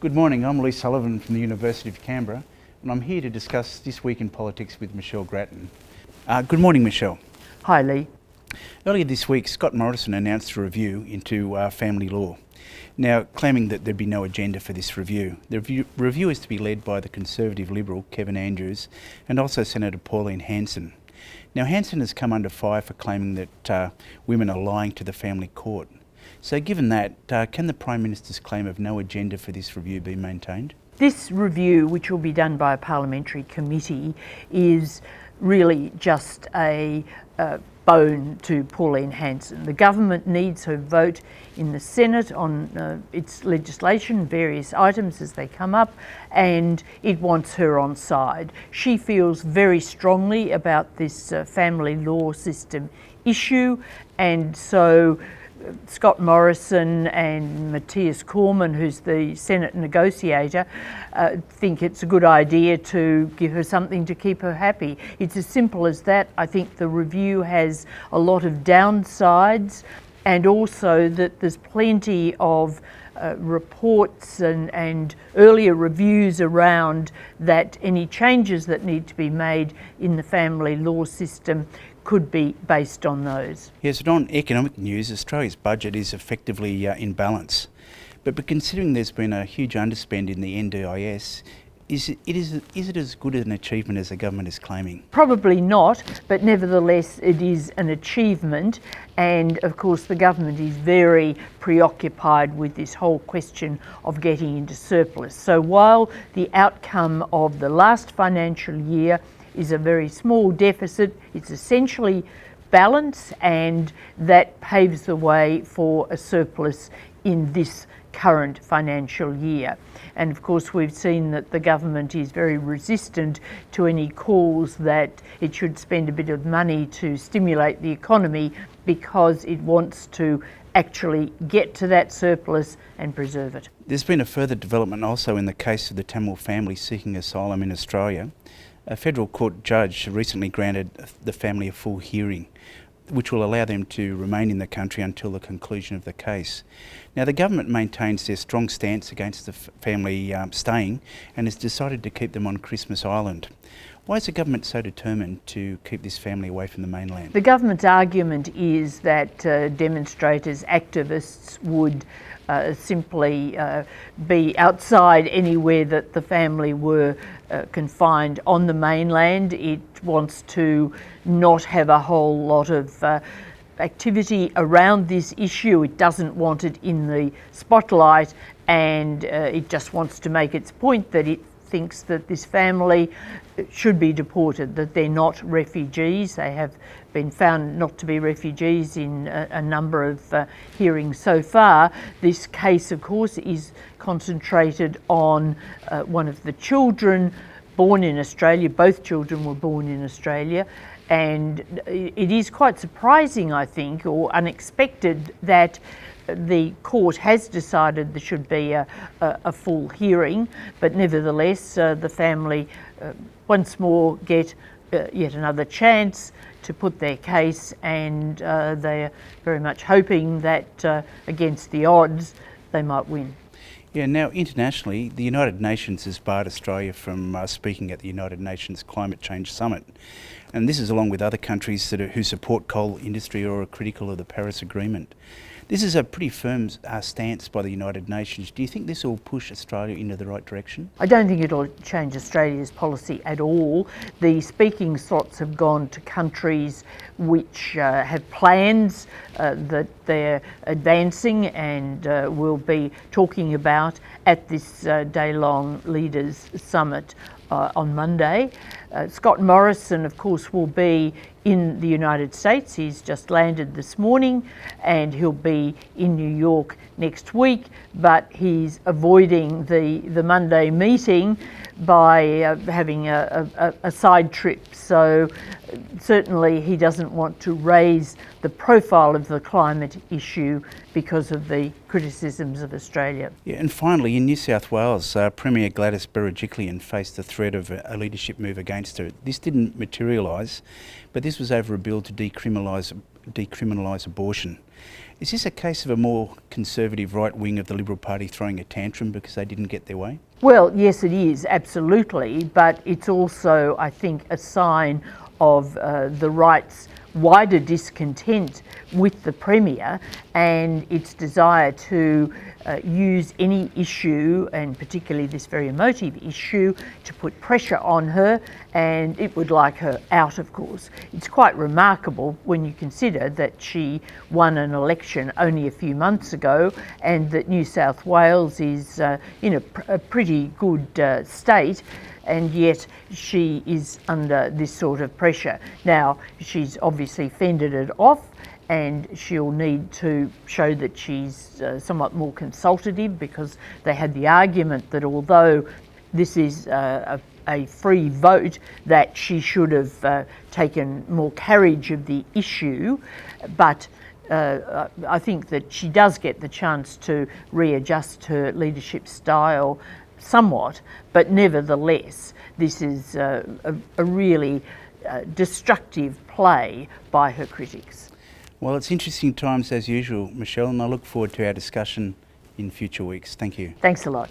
Good morning, I'm Leigh Sullivan from the University of Canberra and I'm here to discuss This Week in Politics with Michelle Grattan. Good morning, Michelle. Hi, Leigh. Earlier this week, Scott Morrison announced a review into family law, now claiming that there'd be no agenda for this review. The review is to be led by the Conservative Liberal Kevin Andrews and also Senator Pauline Hanson. Now, Hanson has come under fire for claiming that women are lying to the family court. So given that, can the Prime Minister's claim of no agenda for this review be maintained? This review, which will be done by a parliamentary committee, is really just a bone to Pauline Hanson. The government needs her vote in the Senate on its legislation, various items as they come up, and it wants her on side. She feels very strongly about this family law system issue, and so Scott Morrison and Matthias Cormann, who's the Senate negotiator, think it's a good idea to give her something to keep her happy. It's as simple as that. I think the review has a lot of downsides, and also that there's plenty of reports and earlier reviews around that any changes that need to be made in the family law system could be based on those. Yes, and on economic news, Australia's budget is effectively in balance. But considering there's been a huge underspend in the NDIS, is it as good an achievement as the government is claiming? Probably not, but nevertheless it is an achievement, and of course the government is very preoccupied with this whole question of getting into surplus. So while the outcome of the last financial year is a very small deficit, it's essentially balance, and that paves the way for a surplus in this current financial year. And of course we've seen that the government is very resistant to any calls that it should spend a bit of money to stimulate the economy, because it wants to actually get to that surplus and preserve it. There's been a further development also in the case of the Tamil family seeking asylum in Australia. A federal court judge recently granted the family a full hearing, which will allow them to remain in the country until the conclusion of the case. Now, the government maintains their strong stance against the family staying and has decided to keep them on Christmas Island. Why is the government so determined to keep this family away from the mainland? The government's argument is that demonstrators, activists would simply be outside anywhere that the family were confined on the mainland. It wants to not have a whole lot of activity around this issue. It doesn't want it in the spotlight, and it just wants to make its point that it thinks that this family should be deported, that they're not refugees. They have been found not to be refugees in a number of hearings so far. This case, of course, is concentrated on one of the children born in Australia. Both children were born in Australia, and it is quite surprising, I think, or unexpected, that the court has decided there should be a full hearing, but nevertheless the family once more get yet another chance to put their case, and they're very much hoping that against the odds they might win. Yeah, now internationally, the United Nations has barred Australia from speaking at the United Nations Climate Change Summit. And this is along with other countries who support coal industry or are critical of the Paris Agreement. This is a pretty firm stance by the United Nations. Do you think this will push Australia into the right direction? I don't think it'll change Australia's policy at all. The speaking slots have gone to countries which have plans that they're advancing and will be talking about at this day-long Leaders' Summit on Monday. Scott Morrison, of course, will be in the United States. He's just landed this morning and he'll be in New York next week, but he's avoiding the Monday meeting by having a side trip. So certainly he doesn't want to raise the profile of the climate issue because of the criticisms of Australia. Yeah, and finally, in New South Wales, Premier Gladys Berejiklian faced the threat of a leadership move against her. This didn't materialise, but this was over a bill to decriminalise decriminalise abortion. Is this a case of a more conservative right wing of the Liberal Party throwing a tantrum because they didn't get their way? Well, yes, it is, absolutely, but it's also, I think, a sign of the right's wider discontent with the Premier and its desire to use any issue, and particularly this very emotive issue, to put pressure on her, and it would like her out, of course. It's quite remarkable when you consider that she won an election only a few months ago and that New South Wales is in a pretty good state, and yet she is under this sort of pressure. Now, she's obviously fended it off, and she'll need to show that she's somewhat more consultative, because they had the argument that although this is a free vote, that she should have taken more carriage of the issue, but I think that she does get the chance to readjust her leadership style somewhat, but nevertheless, this is a really destructive play by her critics. Well, it's interesting times as usual, Michelle, and I look forward to our discussion in future weeks. Thank you. Thanks a lot.